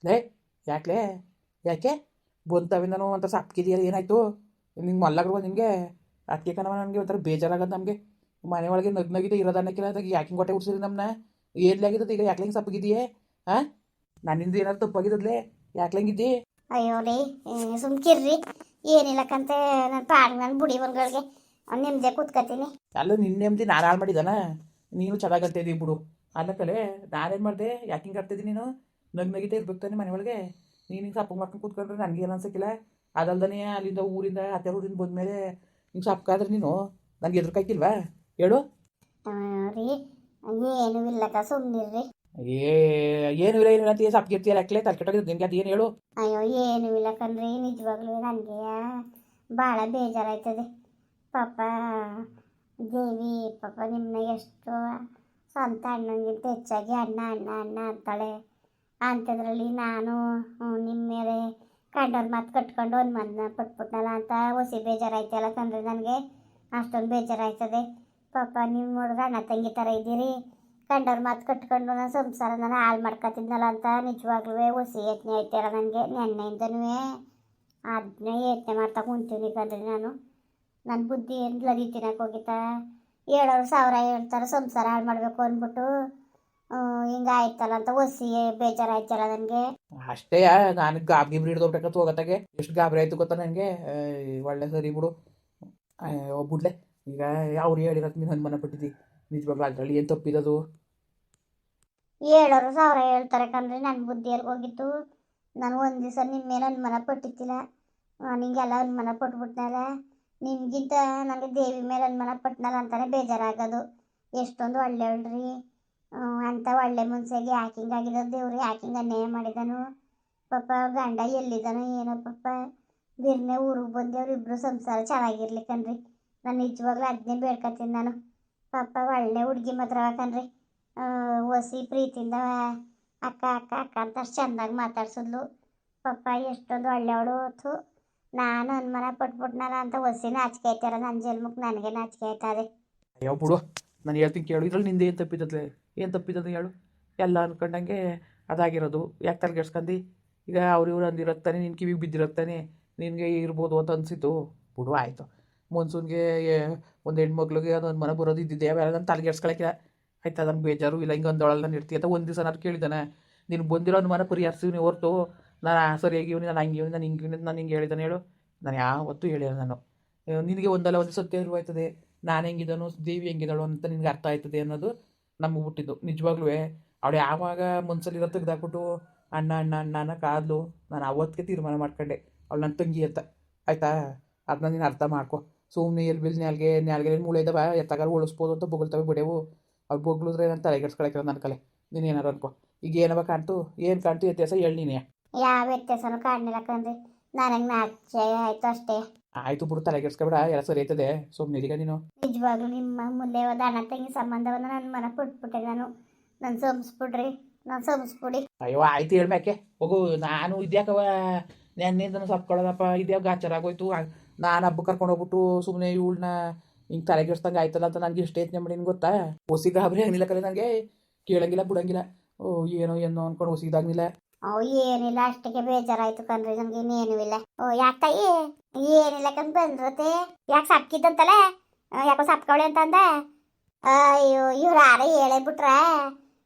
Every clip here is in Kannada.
ಲೇ ಯಾಕ್ಲೇ ಯಾಕೆ ಬಂತವೆ ನಾನು ಒಂಥರ ಸಪ್ಕಿದೆಯಲ್ಲ ಏನಾಯ್ತು ನಿಂಗೆ ಮಲ್ಲಗ್ರು ನಿನಗೆ ಅದಕ್ಕೆ ಕಣವ ನನಗೆ ಒಂಥರ ಬೇಜಾರಾಗದು ನಮಗೆ ಮನೆ ಒಳಗೆ ನಗ್ನಗಿದೆ ಇರೋದನ್ನಕ್ಕಿಲ್ಲ ಅದಾಗ ಯಾಕೆ ಹೊಟ್ಟೆ ಉಡ್ಸಿರಿ ನಮ್ಮನ್ನ ಏನ್ಲಾಗಿದ್ದದು ಈಗ ಯಾಕೆ ಹಿಂಗೆ ಸಪ್ಪಗಿದೆಯೇ ಹಾಂ ನನ್ನಿಂದ ಏನಾದ್ರು ತಪ್ಪಾಗಿದ್ದಲೇ ಯಾಕೆ ಹಿಂಗಿದ್ದಿ ಅಯ್ಯೋ ರೀ ಸುಮ್ಕಿರ್ರಿ ಏನಿಲ್ಲಕ್ಕಂತೆ ನನ್ನ ಪಾಡ್ ನನ್ನ ಬುಡಿ ಮನ್ಗಳಿಗೆ ನಿಮ್ದೆ ಕೂತ್ಕತೀನಿ. ಅಲ್ಲ ನಿನ್ನೆ ನೆಮ್ಮದಿ ನಾನು ಹಾಳು ಮಾಡಿದಾನ ನೀನು ಚೆನ್ನಾಗಂತಿದ್ದೀವಿ ಬಿಡು ಅಲ್ಲ ಕಲೆ ನಾನೇನು ಮಾಡಿದೆ ಯಾಕೆ ಹಿಂಗೆ ಆಡ್ತಿದ್ದೀನಿ ನೀನು ನಗಿತಾ ಇರ್ಬೇಕು ತಾನೆ ಮನೆ ಒಳಗೆ ನೀನು ಹಿಂಗೆ ಸಪ್ಪಗೆ ಮಾಡ್ಕೊಂಡು ಕೂತ್ಕೊಂಡ್ರೆ ನನಗೆ ಏನು ಅನ್ಸಕ್ಕಿಲ್ಲ ಅದಲ್ದನೇ ಅಲ್ಲಿಂದ ಊರಿಂದ ಅತ್ತೆ ಊರಿಂದ ಬಂದಮೇಲೆ ಹಿಂಗೆ ಸಪ್ಪಗಾದ್ರೆ ನೀನು ನನಗೆ ಎದುರ್ಕಾಯ್ಕಿಲ್ವಾ ಹೇಳು ರೀ ಏನೂ ಇಲ್ಲಕ್ಕ ಸುಮ್ಮನಿರ್ರಿ. ಏ ಏನು ಇಲ್ಲ ಏನು ಅಂತ ಸಪ್ಗಿರ್ತೀಯಲ್ಲ ಯಾಕೆ ತಲೆಕೆಟ್ಟೋಗಿದ್ದು ನಿನಗೆ ಅದು ಏನು ಹೇಳು ಅಯ್ಯೋ ಏನೂ ಇಲ್ಲಕ್ಕಂದ್ರಿ ನಿಜವಾಗ್ಲೂ ನನಗೆ ಭಾಳ ಬೇಜಾರಾಯ್ತದೆ. ಪಾಪ ದೇವಿ ಪಾಪ ನಿಮ್ಮನ್ನ ಎಷ್ಟು ಸ್ವಂತ ಅಣ್ಣನಿಗಿಂತ ಹೆಚ್ಚಾಗಿ ಅಣ್ಣ ಅಣ್ಣ ಅಣ್ಣ ಅಂತಾಳೆ. ಅಂಥದ್ರಲ್ಲಿ ನಾನು ನಿಮ್ಮ ಮೇಲೆ ಕಂಡೋರ್ ಮಾತು ಕಟ್ಕೊಂಡು ಒಂದು ಮನ್ನ ಪಟ್ಬಿಟ್ನಲ್ಲ ಅಂತ ಹೊಸಿ ಬೇಜಾರಾಯ್ತಲ್ಲ ಕಂಡ್ರೆ ನನಗೆ ಅಷ್ಟೊಂದು ಬೇಜಾರಾಯ್ತದೆ. ಪಾಪ ನೀವು ನೋಡಿದ್ರೆ ಅಣ್ಣ ತಂಗಿ ಥರ ಇದ್ದೀರಿ, ಕಂಡೋರ್ ಮಾತು ಕಟ್ಕೊಂಡು ನನ್ನ ಸಂಸಾರ ನಾನು ಹಾಳು ಮಾಡ್ಕೊತಿದ್ನಲ್ಲ ಅಂತ ನಿಜವಾಗ್ಲೂ ಹೊಸಿ ಯೋಚನೆ ಆಯ್ತಾರ ನನಗೆ. ನೆನ್ನೆಯಿಂದನೂ ಅದನ್ನೇ ಯೋಚನೆ ಮಾಡ್ತಾ ಕುಂತೀನಿ ಕಂಡ್ರಿ ನಾನು. ನನ್ನ ಬುದ್ಧಿ ಏನು ಲದಿ ತಿನ್ನಕ್ಕೆ ಹೋಗಿತ್ತಾ, ಹೇಳೋರು ಸಾವಿರ ಹೇಳ್ತಾರೆ ಸಂಸಾರ ಹಾಳು ಮಾಡಬೇಕು ಅಂದ್ಬಿಟ್ಟು ಹಿಂಗೆ ಆಯ್ತಲ್ಲ ಅಂತ ಹೊಸಿ ಬೇಜಾರಾಯ್ತಲ್ಲ ನನಗೆ. ಅಷ್ಟೇ ನಾನು ಗಾಬರಿ ಹಿಡಿದೋಗ್ಬೇಕಂತ ಹೋಗತ್ತಾಗೆ ಎಷ್ಟು ಗಾಬರಿ ಆಯ್ತು ಗೊತ್ತಾ ನನಗೆ. ಒಳ್ಳೆ ಸರಿ ಬಿಡು ಬಿಡ್ಲೆ ಈಗ ಅವ್ರು ಹೇಳಿರೋದು ನೀನು ಅನುಮಾನ ಪಟ್ಟಿದ್ದಿ ನಿಜವಾಗ್ಲೂ ಅದರಲ್ಲಿ ಏನು ತಪ್ಪಿರೋದು. ಹೇಳೋರು ಸಾವಿರ ಹೇಳ್ತಾರೆ ಕಂಡ್ರೆ ನನ್ನ ಬುದ್ಧಿಯಲ್ಲಿ ಹೋಗಿತ್ತು. ನಾನು ಒಂದು ದಿವಸ ನಿಮ್ಮ ಮೇಲೆ ಅನುಮಾನ ಪಟ್ಟಿತ್ತಿಲ್ಲ, ನಿಂಗೆಲ್ಲ ಅನುಮಾನ ಪಟ್ಬಿಟ್ನಲ್ಲ. ನಿಮಗಿಂತ ನನಗೆ ದೇವಿ ಮೇಲೆ ಅನುಮಾನ ಪಟ್ನಲ್ಲ ಅಂತಾನೆ ಬೇಜಾರಾಗೋದು. ಎಷ್ಟೊಂದು ಒಳ್ಳೆಯಳ್ರಿ ಅಂಥ ಒಳ್ಳೆ ಮನ್ಸಿಗೆ ಯಾಕೆ ಹಿಂಗಾಗಿದ್ದು ದೇವ್ರು ಯಾಕೆ ಹಿಂಗೆ ಅನ್ಯಾಯ ಮಾಡಿದನು. ಪಾಪ ಗಂಡ ಎಲ್ಲಿದ್ದಾನೋ ಏನೋ ಪಾಪ ಬಿರ್ನೆ ಊರಿಗೆ ಬಂದು ಅವರಿಬ್ಬರು ಸಂಸಾರ ಚೆನ್ನಾಗಿರ್ಲಿಕ್ಕನ್ರಿ. ನಾನು ನಿಜವಾಗ್ಲೂ ಅದನ್ನೇ ಬೇಡ್ಕೊತೀನಿ ನಾನು. ಪಾಪ ಒಳ್ಳೆ ಹುಡುಗಿ ಮಾತ್ರ ಕಣ್ರಿ, ಹೊಸಿ ಪ್ರೀತಿಯಿಂದ ಅಕ್ಕ ಅಕ್ಕ ಅಕ್ಕ ಅಂತ ಅಷ್ಟು ಚೆಂದಾಗಿ ಮಾತಾಡ್ಸಿದ್ಲು. ಪಾಪ ಎಷ್ಟೊಂದು ಒಳ್ಳೆಯವಳು ಹೊತ್ತು ನಾನು ಅನುಮಾನ ಪಟ್ಬಿಟ್ನಲ್ಲ ಅಂತ ಹೊಸಿ ನಾಚಿಕೆ ಆಯ್ತಾರ. ನನ್ನ ಜನ್ಮಕ್ಕೆ ನನಗೆ ನಾಚಿಕೆ ಆಯ್ತದೆ. ಅಯ್ಯೋ ಬಿಡು ನಾನು ಹೇಳ್ತೀನಿ ಕೇಳು ಇದ್ರಲ್ಲಿ ನಿಂದೆ ಏನು ತಪ್ಪಿದ್ದಲೆ ಏನು ತಪ್ಪಿದ್ದದು ಹೇಳು. ಎಲ್ಲ ಅನ್ಕೊಂಡಂಗೆ ಅದಾಗಿರೋದು ಯಾಕೆ ತಲೆಗೆಡ್ಸ್ಕೊಂಡು ಈಗ ಇವ್ರು ಅಂದಿರತ್ತಾನೆ ನಿನ್ನ ಕಿವಿಗೆ ಬಿದ್ದಿರತ್ತಾನೆ ನಿನಗೆ ಇರ್ಬೋದು ಅಂತ ಅನಿಸಿತು ಬಿಡು ಆಯಿತು. ಮನ್ಸೂನ್ಗೆ ಒಂದು ಹೆಣ್ಮಕ್ಳಿಗೆ ಅದೊಂದು ಮನೆ ಬರೋದು ಇದ್ದಿದ್ದೆ ಅವೆಲ್ಲ ನಾನು ತಲೆಗೆಡ್ಸ್ಕೊಳಕ್ಕಿಲ್ಲ ಆಯ್ತಾ. ನನಗೆ ಬೇಜಾರು ಇಲ್ಲ ಹಿಂಗೆ ಒಂದೊಳಗೆ ನಾನು ಇರ್ತೀಯ ಅಂತ ಒಂದು ದಿವಸ ನಾನು ಕೇಳಿದ್ದಾನೆ ನೀನು ಬಂದಿರೋ ಅನುಮಾನ ಪರಿಹರಿಸ್ತೀವಿ ನೀವು ಹೊರತು ನಾನು ಸರಿಯಾಗಿವ್ನಿ ನಾನು ಹಂಗಿವ್ನಿ ನಾನು ಹಿಂಗೆ ನಾನು ಹಿಂಗೆ ಹೇಳಿದ್ದಾನೆ ಹೇಳು. ನಾನು ಯಾವತ್ತೂ ಹೇಳಿಲ್ಲ ನಾನು. ನಿನಗೆ ಒಂದಲ್ಲ ಒಂದು ಸತ್ಯ ಇರುವಾಯ್ತದೆ ನಾನು ಹೆಂಗಿದ್ದಾನು ದೇವಿ ಹೆಂಗಿದ್ದಾಳು ಅಂತ ನಿನಗೆ ಅರ್ಥ ಆಯ್ತದೆ ಅನ್ನೋದು ನಮಗೆ ಹುಟ್ಟಿದ್ದು. ನಿಜವಾಗ್ಲೂ ಅವಳು ಯಾವಾಗ ಮನ್ಸಲ್ಲಿರೋ ತೆಗ್ದಾಕ್ಬಿಟ್ಟು ಅಣ್ಣ ಅಣ್ಣ ಅಣ್ಣ ಅನ್ನೋಕ್ಕಾದ್ಲು ನಾನು ಅವತ್ತಿಗೆ ತೀರ್ಮಾನ ಮಾಡ್ಕೊಂಡೆ ಅವಳು ನನ್ನ ತಂಗಿ ಅಂತ ಆಯಿತಾ. ಅದನ್ನ ನೀನು ಅರ್ಥ ಮಾಡ್ಕೊ. ಸುಮ್ಮನೆ ಎಲ್ಲಿ ಬಿಲ್ ನ್ಯಾಲ್ಗೆ ಮೂಳೆ ಇದ್ದಾವ ಎತ್ತಗಾರ ಉಳಿಸ್ಬೋದು ಅಂತ ಬೊಗಳ್ತವೆ ಬಿಡೆವು. ಅವ್ರು ಬೊಗಳಿದ್ರೆ ನಾನು ತಲೆಗೆಡ್ಸ್ಕೊಳಕ್ಕಿರೋ ನನ್ನ ಕಲೆ ನೀನು ಏನಾರು ಅನ್ಕೊ. ಈಗ ಏನವ ಕಾಣ್ತು ಏನು ಕಾಣ್ತು ವ್ಯತ್ಯಾಸ ಹೇಳಿ ನೀನೇ. ಯಾವ ವ್ಯತ್ಯಾಸನೂ ಕಾಣಲಿಲ್ಲ ಕಂಡ್ರಿ, ನನಗೆ ನಾಚೆ ಆಯಿತು ಅಷ್ಟೇ. ಆಯಿತು ಬಿಡು ತಲೆಗೆಡ್ಸ್ಕೊಬೇಡ ಎಲ್ಲ ಸರಿ ಆಯ್ತದೆ ಸುಮ್ಮನೆ ಈಗ ನೀನು. ನಿಜವಾಗ್ಲೂ ನಿಮ್ಮ ಮುಂದೆ ಒಂದು ಅಣ್ಣ ತಂಗಿ ಸಂಬಂಧವನ್ನು ನನ್ನ ಮನ ಪಟ್ಬಿಟ್ಟೆ ನಾನು. ನಾನು ಸೋಮಿಸ್ಬಿಡ್ರಿ, ನಾನು ಸೋಮಿಸ್ಬಿಡಿ. ಅಯ್ಯೋ ಆಯ್ತು ಹೇಳ್ಮ್ಯಾಕೆ ಹೋಗು. ನಾನು ಇದ್ಯಾಕವ ನೆನ್ನೆಯಿಂದನೂ ಸಪ್ಕೊಳ್ಳೋದಪ್ಪ ಇದ್ಯಾವ ಗಾಚಾರ ಆಗೋಯ್ತು. ನಾನು ಹಬ್ಬ ಕರ್ಕೊಂಡು ಹೋಗ್ಬಿಟ್ಟು ಸುಮ್ಮನೆ ಇವಳನ್ನ ಹಿಂಗೆ ತಲೆಗೆಡ್ಸ್ದಂಗೆ ಆಯ್ತಲ್ಲ ಅಂತ ನನಗೆ ಇಷ್ಟ ಯೋಚನೆ ಮಾಡೀನಿ ಗೊತ್ತಾ. ಹೊಸಿ ಗಾಬರಿ ಆಗಲಿಲ್ಲ ಕಲೆ ನನಗೆ ಕೇಳಂಗಿಲ್ಲ ಬಿಡಂಗಿಲ್ಲ. ಓ ಏನೋ ಏನೋ ಅಂದ್ಕೊಂಡು ಹೊಸಿದಾಗ್ನಿಲ್ಲ. ಏನಿಲ್ಲ ಅಷ್ಟಕ್ಕೆ ಬೇಜಾರಾಯ್ತು ಕಣ್ರಿ ನನಗೆ, ಇನ್ನೇನು ಇಲ್ಲ. ಯಾಕೆ ತಾಯಿ ಏನಿಲ್ಲ ಕಂಡು ಬಂದ್ರತೆ ಯಾಕೆ ಸಪ್ಕಿದ್ದಂತಲ್ಲ, ಯಾಕೋ ಸಪ್ಕವಳೆ ಅಂತಂದ. ಅಯ್ಯೋ ಇವ್ರು ಯಾರ ಹೇಳೇ ಬಿಟ್ರ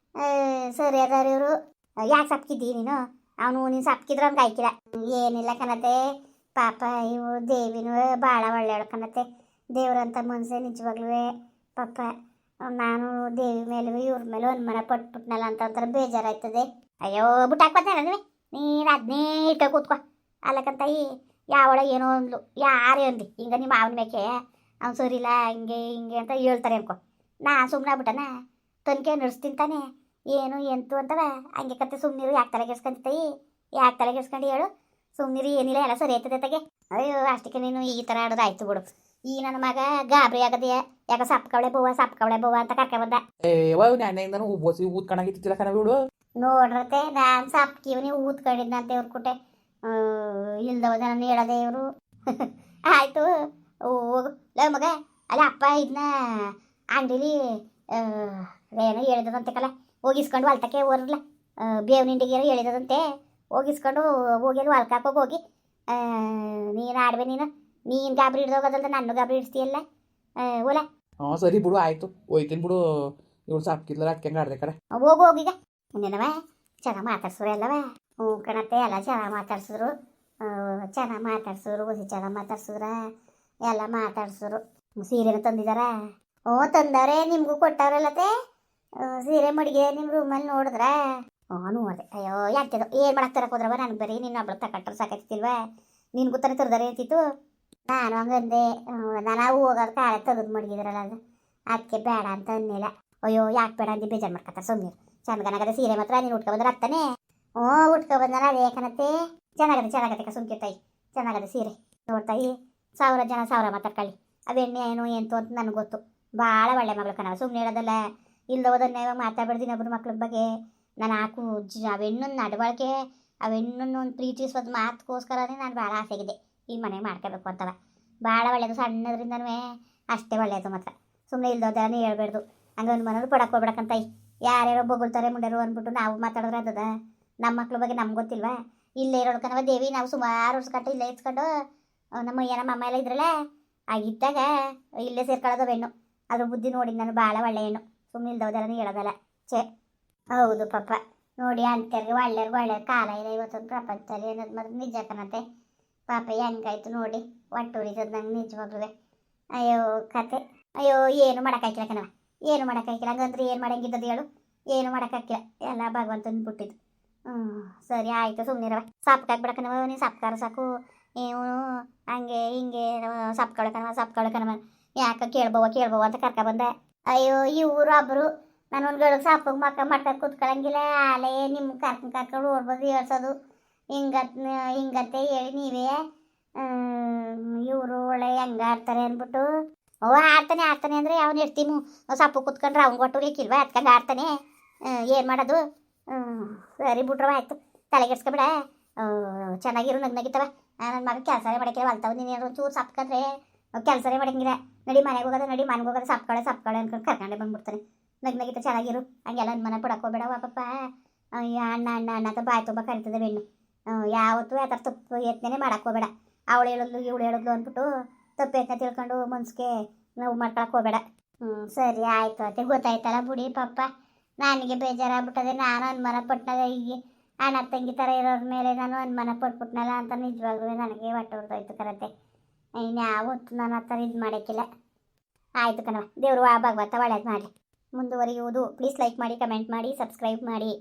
ಸರಿ ಅದಾರ ಇವರು. ಯಾಕೆ ಸಪ್ಕಿದ್ದಿ ನೀನು, ಅವನು ನೀನು ಸಪ್ಕಿದ್ರು ಅವ್ನಿಗೆ ಆಯ್ಕಿಲ್ಲ. ಏನಿಲ್ಲ ಕಣತೆ ಪಾಪ ಇವು ದೇವಿನೂ ಭಾಳ ಒಳ್ಳೆಯವಳು ಕಣತೆ. ದೇವ್ರಂತ ಮನ್ಸೆ ನಿಜವಾಗ್ಲೂ ಪಾಪ. ನಾನು ದೇವಿ ಮೇಲೂ ಇವ್ರ ಮೇಲೂ ಅನುಮಾನ ಪಟ್ಬಿಟ್ನಲ್ಲ ಅಂತ ಒಂಥರ ಬೇಜಾರಾಯ್ತದೆ. ಅಯ್ಯೋ ಬಿಟ್ಟಾಕ್ ಬಂದೆ ನೀನು ಅದನ್ನೇ ಇಟ್ಟ ಕೂತ್ಕೊ. ಅಲ್ಲಕ್ಕಂತಾಯಿ ಯಾವಳ ಏನೋ ಅಂದ್ಲು, ಯಾರೇ ಅಂದಿ ಹಿಂಗ ನಿಮ್ಮ ಮಾವನ ಮೇಕೆ ಅವ್ನು ಸರಿಲ್ಲ ಹಿಂಗೆ ಹಿಂಗೆ ಅಂತ ಹೇಳ್ತಾರೆ ಅನ್ಕೊ. ನಾ ಸುಮ್ಮನೆ ಆಗ್ಬಿಟ್ಟನ ತನಿಖೆ ನಡೆಸ್ತೀನಿ ತಾನೆ ಏನು ಎಂತು ಅಂತವ ಹಂಗೆ ಕತೆ. ಸುಮ್ಮನಿರು, ಯಾಕೆ ತಲೆಗೆಡ್ಸ್ಕೊಂತಾಯಿ, ಯಾಕೆ ತಲೆಗೆಡ್ಸ್ಕೊಂಡು ಹೇಳು. ಸುಮ್ಮನಿರು ಏನಿಲ್ಲ ಎಲ್ಲ ಸರಿ ಆಯ್ತದೆ ತಗೆ. ಅಯ್ಯೋ ಅಷ್ಟಕ್ಕೆ ನೀನು ಈ ಥರ ಆಡೋದು ಆಯ್ತು ಬಿಡು. ಈ ನನ್ನ ಮಗ ಗಾಬರಿ ಆಗದೆಯ ಯಾಕೆ ಸಪ್ಕವಳೆ ಬೋವ ಅಂತ ಕರ್ಕ ಬಂದ. ನಾನು ಊಸಿ ಊದ್ಕೊಂಡಾಗಿತ್ತಿಲ್ಲ ಕಣ ಬಿಡು. ನೋಡ್ರತೆ ನಾನು ಸಪ್ಕಿವ್ನಿ ಊದ್ಕೊಂಡಿದ್ದಂತೆ ಇವ್ರ ಕುಟೆ ಇಲ್ದವದ ನಾನು ಹೇಳದೆ ಇವರು. ಆಯಿತು ಹೋಗು ಲವ್ ಮಗ. ಅಲ್ಲ ಅಪ್ಪ ಇದನ್ನ ಅಂಗಡಿಲಿ ಏನೋ ಹೇಳಿದಂತೆ ಕಲ ಹೋಗಿಸ್ಕೊಂಡು ಹೊಲ್ತಕ್ಕೆ ಓರ್ಲ ಬೇವಿನ ಹಿಂಡಿಗೆ ಹೇಳಿದಂತೆ ಹೋಗಿಸ್ಕೊಂಡು ಹೋಗಿ ಹೊಲ್ಕಾಕೋಗಿ ಹೋಗಿ ನೀನು ಆಡ್ಬೆ ನೀನು ಗಾಬರಿ ಹಿಡ್ದೋಗೋದಲ್ದ ನನ್ನ ಗಾಬರಿ ಹಿಡ್ಸ್ತೀಯಲ್ಲ ಓಲ ಹಾಂ ಸರಿ ಬಿಡು ಆಯಿತು ಹೋಯ್ತೀನಿ ಬಿಡು. ಇವಳು ಸಾಪ್ಕಿದ್ಲ ಅದಕ್ಕೆ ಹಂಗೆ ಆಡ್ದೆ ಕಡೆ. ಹೋಗು ಹೋಗೀಗ ಇನ್ನೇನವ ಚೆನ್ನಾಗಿ ಮಾತಾಡ್ಸೋರು ಎಲ್ಲವ. ಹ್ಞೂ ಕಣತ್ತೆ ಎಲ್ಲ ಚೆನ್ನಾಗಿ ಮಾತಾಡ್ಸಿದ್ರು. ಚೆನ್ನಾಗಿ ಮಾತಾಡ್ಸಿದ್ರು ಹೊಸಿ ಚೆನ್ನಾಗಿ ಮಾತಾಡ್ಸಿದ್ರ ಎಲ್ಲ ಮಾತಾಡ್ಸಿದ್ರು. ಸೀರೆನ ತಂದಿದ್ದಾರ? ಹ್ಞೂ ತಂದವ್ರೆ, ನಿಮಗೂ ಕೊಟ್ಟವ್ರಲ್ಲತ್ತೆ ಸೀರೆ ಮಡಿಗೆ ನಿಮ್ಮ ರೂಮಲ್ಲಿ ನೋಡಿದ್ರ? ಹ್ಞೂ ನೋಡಿದೆ. ಅಯ್ಯೋ ಯಾಕ್ತದೋ ಏನು ಮಾಡಕ್ಕೆ ತರಕ್ಕೆ ಹೋದ್ರವ? ನನಗೆ ಬರೀ ನಿನ್ನ ಒಬ್ಳು ತಕಟ್ರೆ ಸಾಕಾಗ್ತಿಲ್ವ? ನಿನ್ಗೂ ತಾನೇ ತರದಾರೆ ಅಂತಿತ್ತು. ನಾನು ಹಂಗಂದೆ. ನಾನು ಹೋಗೋದು ಕಾಳೆ ತೆಗೆದು ಮಡಗಿದ್ರಲ್ಲ ಅದು ಅದಕ್ಕೆ ಬೇಡ ಅಂತ ಅನ್ನಿಲ್ಲ. ಅಯ್ಯೋ ಯಾಕೆ ಬೇಡ ಅಂದು ಬೇಜಾರು ಮಾಡ್ಕೊತಾರೆ ಸುಮ್ಮನೆ. ಚಂದಗನಾಗದೆ ಸೀರೆ ಮಾತ್ರ ನೀನು ಉಟ್ಕೊ ಬಂದ್ರೆ ಅತ್ತನೇ. ಹ್ಞೂ ಉಟ್ಕೊ ಬಂದಾರ ಅದೇ ಕಣತ್ತೆ. ಚೆನ್ನಾಗತ್ತೆ ಸುಮ್ಕಿರ್ತಾಯಿ. ಚೆನ್ನಾಗದೆ ಸೀರೆ ನೋಡ್ತಾಯಿ. 1000 ಜನ 1000 ಮಾತಾಡ್ಕೊಳ್ಳಿ. ಅವೆಣ್ಣೆ ಏನು ಎಂತು ಅಂತ ನನಗೆ ಗೊತ್ತು. ಭಾಳ ಒಳ್ಳೆ ಮಗಳು ಕಣ, ಸುಮ್ಮನೆ ಹೇಳೋದಲ್ಲ. ಇಲ್ಲದೋದನ್ನ ಇವಾಗ ಮಾತಾಡ್ಬಿಡ್ದು ಇನ್ನೊಬ್ರು ಮಕ್ಳ ಬಗ್ಗೆ. ನಾನು ಹಾಕು ಅವೆಣ್ಣನ ನಡವಳಿಕೆ, ಅವೆಣ್ಣನ್ನು ಒಂದು ಪ್ರೀತಿಸೋದು ಮಾತುಗೋಸ್ಕರನೇ ನಾನು ಭಾಳ ಆಸೆಗಿದೆ ಈ ಮನೆಗೆ ಮಾಡ್ಕೋಬೇಕು ಅಂತವ. ಭಾಳ ಒಳ್ಳೆಯದು, ಸಣ್ಣದ್ರಿಂದನೂ ಅಷ್ಟೇ ಒಳ್ಳೆಯದು ಮಾತ್ರ. ಸುಮ್ಮನೆ ಇಲ್ದೋದನೇ ಹೇಳ್ಬಾರ್ದು. ಹಂಗೆ ಒಂದು ಮನೇಲಿ ಪಡಕ್ಕೆ ಹೋಗ್ಬೇಡಕ್ಕಂತಾಯಿ. ಯಾರ್ಯಾರೋ ಬೊಗಳ್ತಾರೆ ಮುಂಡರು ಅಂದ್ಬಿಟ್ಟು ನಾವು ಮಾತಾಡಿದ್ರೆ ಅದದ ನಮ್ಮ ಮಕ್ಳ ಬಗ್ಗೆ ನಮ್ಗೆ ಗೊತ್ತಿಲ್ವಾ? ಇಲ್ಲೇ ಇರೋಳ್ಕನವ ದೇವಿ. ನಾವು ಸುಮಾರು ವರ್ಷ ಗಂಟೆ ಇಲ್ಲೇ ಇಸ್ಕೊಂಡು ನಮ್ಮ ಅಯ್ಯ ನಮ್ಮ ಅಮ್ಮ ಎಲ್ಲ ಇದ್ರಲ್ಲ ಆಗಿದ್ದಾಗ ಇಲ್ಲೇ ಸೇರ್ಕೊಳ್ಳೋದು ಹೆಣ್ಣು. ಅದ್ರ ಬುದ್ಧಿ ನೋಡಿ ನಾನು ಭಾಳ ಒಳ್ಳೆ ಹೆಣ್ಣು. ಸುಮ್ಮನೆ ಇಲ್ದೋದೆಲ್ಲ ಹೇಳೋದಲ್ಲ. ಛೇ ಹೌದು ಪಾಪ. ನೋಡಿ ಅಂತ್ಯರ್ಗೆ ಒಳ್ಳೆಯವ್ರಿಗೆ ಕಾಲ ಇದೆ ಇವತ್ತೊಂದು ಪ್ರಪಂಚದಲ್ಲಿ ಅನ್ನೋದು ಮಾತ್ರ ನಿಜ ಕಣತೆ. ಪಾಪ ಹೆಂಗಾಯ್ತು ನೋಡಿ, ಒಟ್ಟೂರಿಸೋದು ನಂಗೆ ನಿಜವಾಗ್ಲೂ. ಅಯ್ಯೋ ಕತೆ. ಅಯ್ಯೋ ಏನು ಮಾಡೋಕ್ಕಾಗಿಲ್ಲ ಕಣವ, ಏನು ಮಾಡೋಕ್ಕಾಗಿಲ್ಲ. ಹಂಗಂದ್ರೆ ಏನು ಮಾಡಂಗಿದ್ದದು ಹೇಳು? ಏನು ಮಾಡೋಕ್ಕಾಗಿಲ್ಲ, ಎಲ್ಲ ಭಗವಂತನ ಬಿಟ್ಟಿದ್ದು. ಸರಿ ಆಯಿತು ಸುಮ್ಮನಿರವ. ಸಾಪ್ಕಾಗ್ಬಿಡಕನವ ನೀನು. ಸಾಪ್ಕಾರ ಸಾಕು. ನೀವು ಹಂಗೆ ಹಿಂಗೆ ಸಪ್ಕೊಳಕನವ ಯಾಕೆ ಕೇಳ್ಬೋವ ಅಂತ ಕರ್ಕೊಬಂದೆ. ಅಯ್ಯೋ ಇವರು ಒಬ್ಬರು ನಾನು ಒಂದು ಗಳಿಗೆ ಸಾಪಿಗೆ ಮಾಡ್ಕೊಂಡು ಕೂತ್ಕೊಳ್ಳಂಗಿಲ್ಲ. ಆಲೇ ನಿಮ್ಮ ಕರ್ಕೊಂಡು ಓಡ್ಬೋದು ಹೇಳ್ಸೋದು ಹಿಂಗಂತೆ ಹೇಳಿ ನೀವೇ. ಇವರು ಒಳ್ಳೆ ಹೆಂಗೆ ಆಡ್ತಾರೆ ಅಂದ್ಬಿಟ್ಟು. ಆಡ್ತಾನೆ ಅಂದರೆ ಅವ್ನು ಇರ್ತೀನು ಸಪ್ಪು ಕೂತ್ಕೊಂಡ್ರೆ ಅವ್ನು ಕೊಟ್ಟು ಬೇಕಿಲ್ವ? ಅದಕ್ಕಂಗೆ ಆಡ್ತಾನೆ. ಏನು ಮಾಡೋದು? ಸರಿ ಬಿಟ್ರವ ಆಯಿತು, ತಲೆಗೆಡ್ಸ್ಕೊಬೇಡ. ಚೆನ್ನಾಗಿರು ನಗ್ನಗಿತ್ತವ. ನನ್ನ ಮಗ ಕೆಲಸನೇ ಮಾಡಕ್ಕಿಲ್ಲ ಹೊಲ್ತಾವ. ನೀನು ಚೂರು ಸಪ್ಕೊಂಡ್ರೆ ಕೆಲಸನೇ ಮಾಡಂಗಿಲ್ಲ. ನಡಿ ಮನೆಗೆ ಹೋಗೋದು, ನಡಿ ಮನೆಗೆ ಹೋಗೋದು, ಸಪ್ಕೊಳ್ಳೆ ಅನ್ಕೊಂಡು ಕರ್ಕೊಂಡೆ ಬಂದ್ಬಿಡ್ತಾನೆ. ನಗ್ನಗಿತ್ತ ಚೆನ್ನಾಗಿರು. ಹಂಗೆಲ್ಲ ನನ್ನ ಮನೆ ಪಡಕೋಬೇಡವ ಪಾಪ. ಅಣ್ಣ ಅಂತ ಬಾಯಿ ತುಂಬ ಕರಿತದೆ ಬೆಣ್ಣು. ಯಾವತ್ತೂ ಆ ಥರ ತಪ್ಪು ಯತ್ನೇ ಮಾಡೋಕ್ಕೋಬೇಡ. ಅವಳು ಹೇಳಿದ್ಲು ಇವಳು ಹೇಳಿದ್ಲು ಅಂದ್ಬಿಟ್ಟು ತಪ್ಪು ಯತ್ನ ತಿಳ್ಕೊಂಡು ಮನ್ಸಿಗೆ ನೋವು ಮಾಡ್ಕೊಳಕ್ಕೆ ಹೋಗಬೇಡ. ಸರಿ ಆಯಿತು ಅಂತ ಗೊತ್ತಾಯ್ತಲ್ಲ ಬಿಡಿ ಪಾಪ. ನನಗೆ ಬೇಜಾರಾಗ್ಬಿಟ್ಟದೆ. ನಾನು ಅನುಮಾನ ಪಟ್ನಾಗ ಈಗ ಅಣ್ಣ ತಂಗಿ ಥರ ಇರೋರ ಮೇಲೆ ನಾನು ಅನುಮಾನ ಪಟ್ಬಿಟ್ನಲ್ಲ ಅಂತ ನಿಜವಾಗ್ಲೂ ನನಗೆ ಹೊಟ್ಟೆ ಹೊರಟೋಯ್ತು ಕರತೆ. ಇನ್ಯಾವತ್ತು ನಾನು ಆ ಥರ ಇದು ಮಾಡೋಕ್ಕಿಲ್ಲ. ಆಯಿತು ಕಣವ, ದೇವರು ಭಗವಂತ ಒಳ್ಳೇದು ಮಾಡಿ ಮುಂದುವರಿಯುವುದು. ಪ್ಲೀಸ್ ಲೈಕ್ ಮಾಡಿ, ಕಮೆಂಟ್ ಮಾಡಿ, ಸಬ್ಸ್ಕ್ರೈಬ್ ಮಾಡಿ.